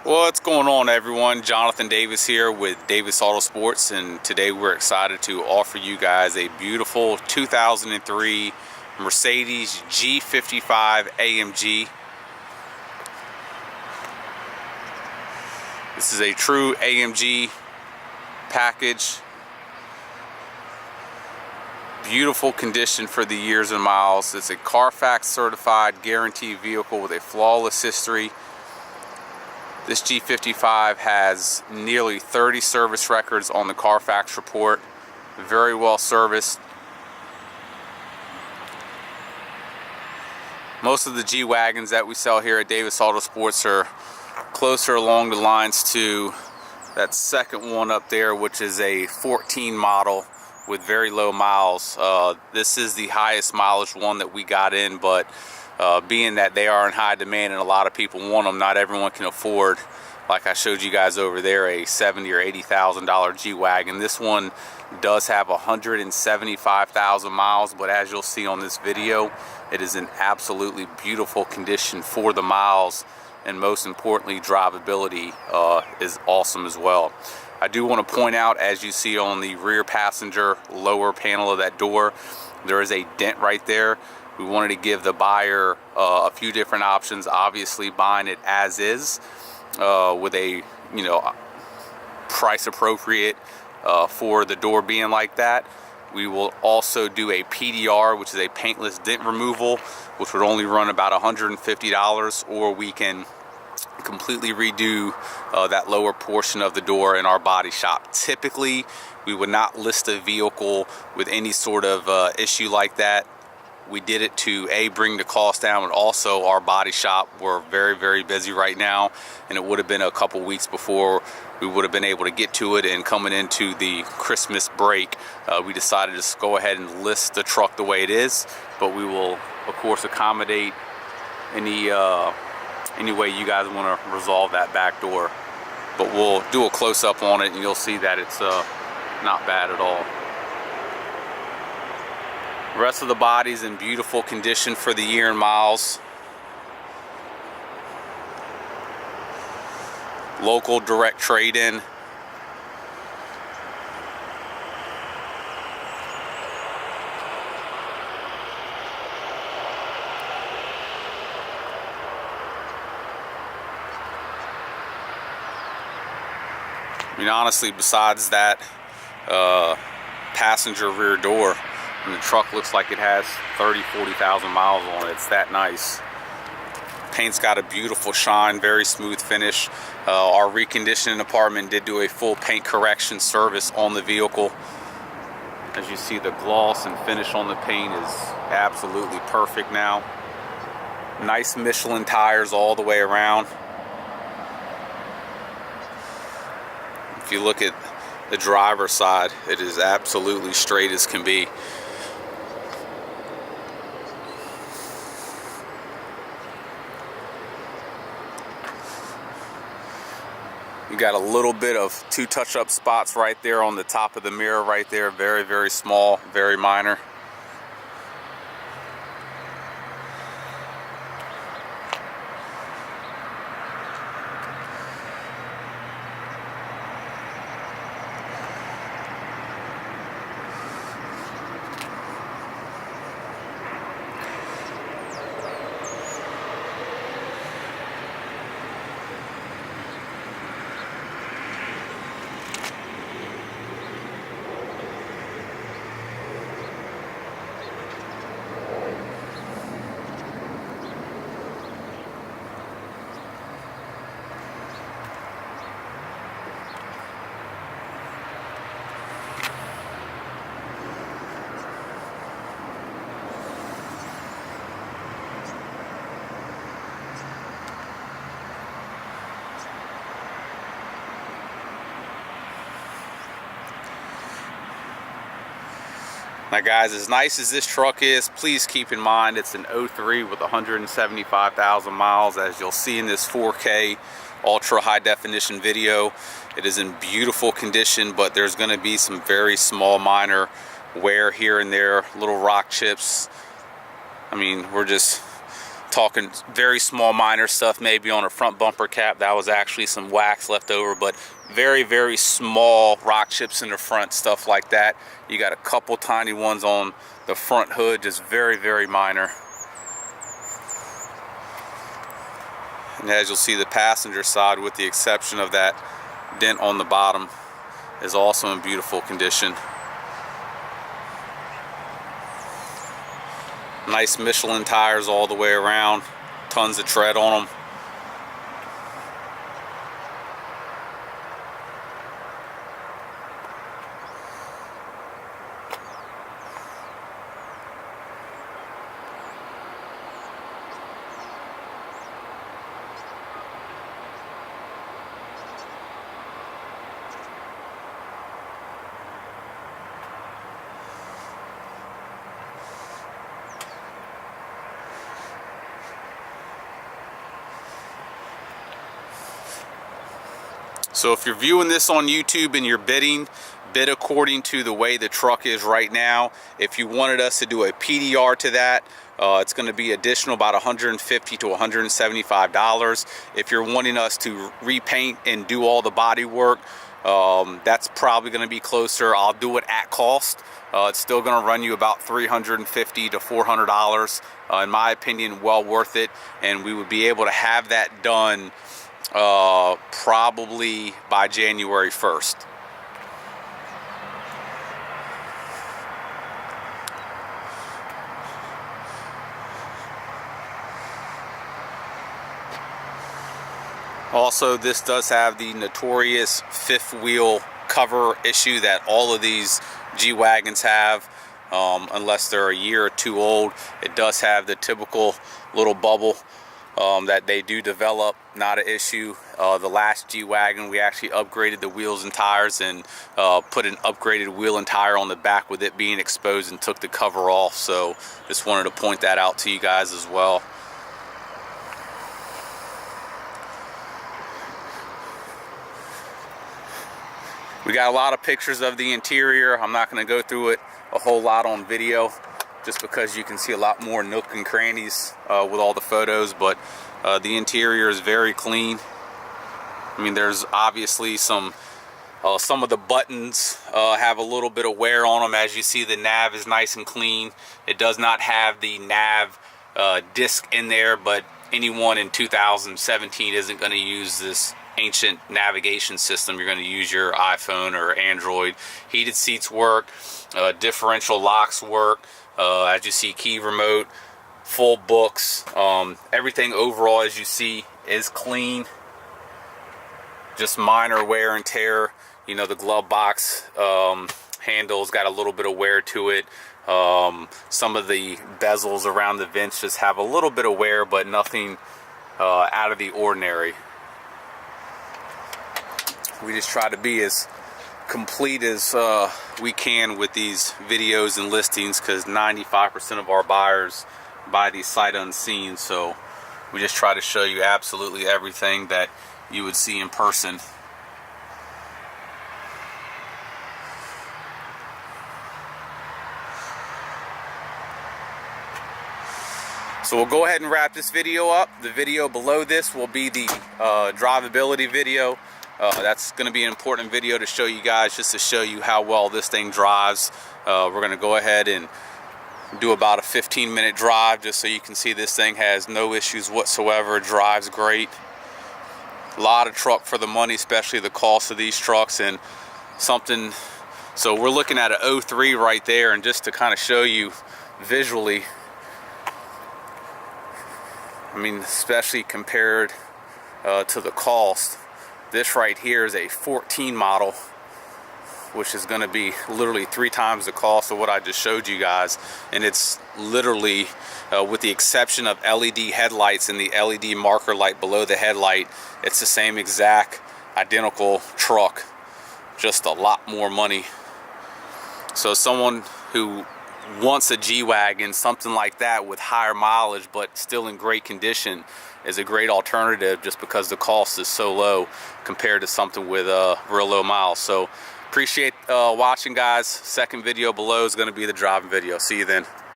What's going on, everyone? Jonathan Davis here with Davis AutoSports, and today we're excited to offer you guys a beautiful 2003 Mercedes G55 AMG. This is a true AMG package. Beautiful condition for the years and miles. It's a Carfax certified guaranteed vehicle with a flawless history. This G55 has nearly 30 service records on the Carfax report. Very well serviced. Most of the G-Wagons that we sell here at Davis AutoSports are closer along the lines to that second one up there, which is a 14 model with very low miles. This is the highest mileage one that we got in, but being that they are in high demand and a lot of people want them, not everyone can afford, like I showed you guys over there, a $70,000 or $80,000 G-Wagon. This one does have 175,000 miles, but as you'll see on this video, it is in absolutely beautiful condition for the miles, and most importantly, drivability is awesome as well. I do want to point out, as you see on the rear passenger lower panel of that door, there is a dent right there. We wanted to give the buyer a few different options. Obviously, buying it as is with a price appropriate for the door being like that. We will also do a PDR, which is a paintless dent removal, which would only run about $150, or we can completely redo that lower portion of the door in our body shop. Typically, we would not list a vehicle with any sort of issue like that. We did it to bring the cost down, and also our body shop, we're very busy right now, and it would have been a couple weeks before we would have been able to get to it. And coming into the Christmas break, we decided to just go ahead and list the truck the way it is, but we will of course accommodate any way you guys want to resolve that back door. But we'll do a close-up on it and you'll see that it's not bad at all. The rest of the body's in beautiful condition for the year and miles. Local direct trade-in. I mean, honestly, besides that passenger rear door, and the truck looks like it has 40,000 miles on it. It's that nice. Paint's got a beautiful shine, very smooth finish. Our reconditioning department did do a full paint correction service on the vehicle. As you see, the gloss and finish on the paint is absolutely perfect now. Nice Michelin tires all the way around. If you look at the driver's side, it is absolutely straight as can be. You got a little bit of two touch-up spots right there on the top of the mirror right there. Very small, very minor. Now guys, as nice as this truck is, please keep in mind it's an 03 with 175,000 miles. As you'll see in this 4K ultra high definition video, it is in beautiful condition, but there's going to be some very small minor wear here and there, little rock chips. I mean, we're just talking very small minor stuff, maybe on a front bumper cap. That was actually some wax left over, but very, very small rock chips in the front, stuff like that. You got a couple tiny ones on the front hood, just very, very minor. And as you'll see, the passenger side, with the exception of that dent on the bottom, is also in beautiful condition. Nice Michelin tires all the way around, tons of tread on them. So if you're viewing this on YouTube and you're bid according to the way the truck is right now. If you wanted us to do a PDR to that, it's going to be additional about $150 to $175. If you're wanting us to repaint and do all the body work, that's probably going to be closer. I'll do it at cost. It's still going to run you about $350 to $400. In my opinion, well worth it, and we would be able to have that done probably by January 1st. Also, this does have the notorious fifth wheel cover issue that all of these G-Wagons have. Unless they're a year or two old, it does have the typical little bubble that they do develop. Not an issue. The last G-Wagon, we actually upgraded the wheels and tires and put an upgraded wheel and tire on the back with it being exposed, and took the cover off. So just wanted to point that out to you guys as well. We got a lot of pictures of the interior. I'm not going to go through it a whole lot on video, just because you can see a lot more nook and crannies with all the photos, but the interior is very clean. I mean, there's obviously some of the buttons have a little bit of wear on them. As you see, the nav is nice and clean. It does not have the nav disc in there, but anyone in 2017 isn't going to use this ancient navigation system. You're going to use your iPhone or Android. Heated seats work, differential locks work. As you see, key remote, full books, everything overall, as you see, is clean. Just minor wear and tear. You know, the glove box handle's got a little bit of wear to it. Some of the bezels around the vents just have a little bit of wear, but nothing out of the ordinary. We just try to be as complete as we can with these videos and listings, because 95% of our buyers buy these sight unseen. So we just try to show you absolutely everything that you would see in person. So we'll go ahead and wrap this video up. The video below this will be the drivability video. That's going to be an important video to show you guys, just to show you how well this thing drives. We're going to go ahead and do about a 15-minute drive, just so you can see this thing has no issues whatsoever. It drives great. A lot of truck for the money, especially the cost of these trucks. And something, so we're looking at an 03 right there, and just to kind of show you visually, I mean, especially compared to the cost, this right here is a 14 model, which is going to be literally 3 times the cost of what I just showed you guys. And it's literally, with the exception of LED headlights and the LED marker light below the headlight, it's the same exact identical truck, just a lot more money. So someone who wants a G-Wagon, something like that with higher mileage but still in great condition, is a great alternative, just because the cost is so low compared to something with real low miles. So appreciate watching, guys. Second video below is going to be the driving video. See you then.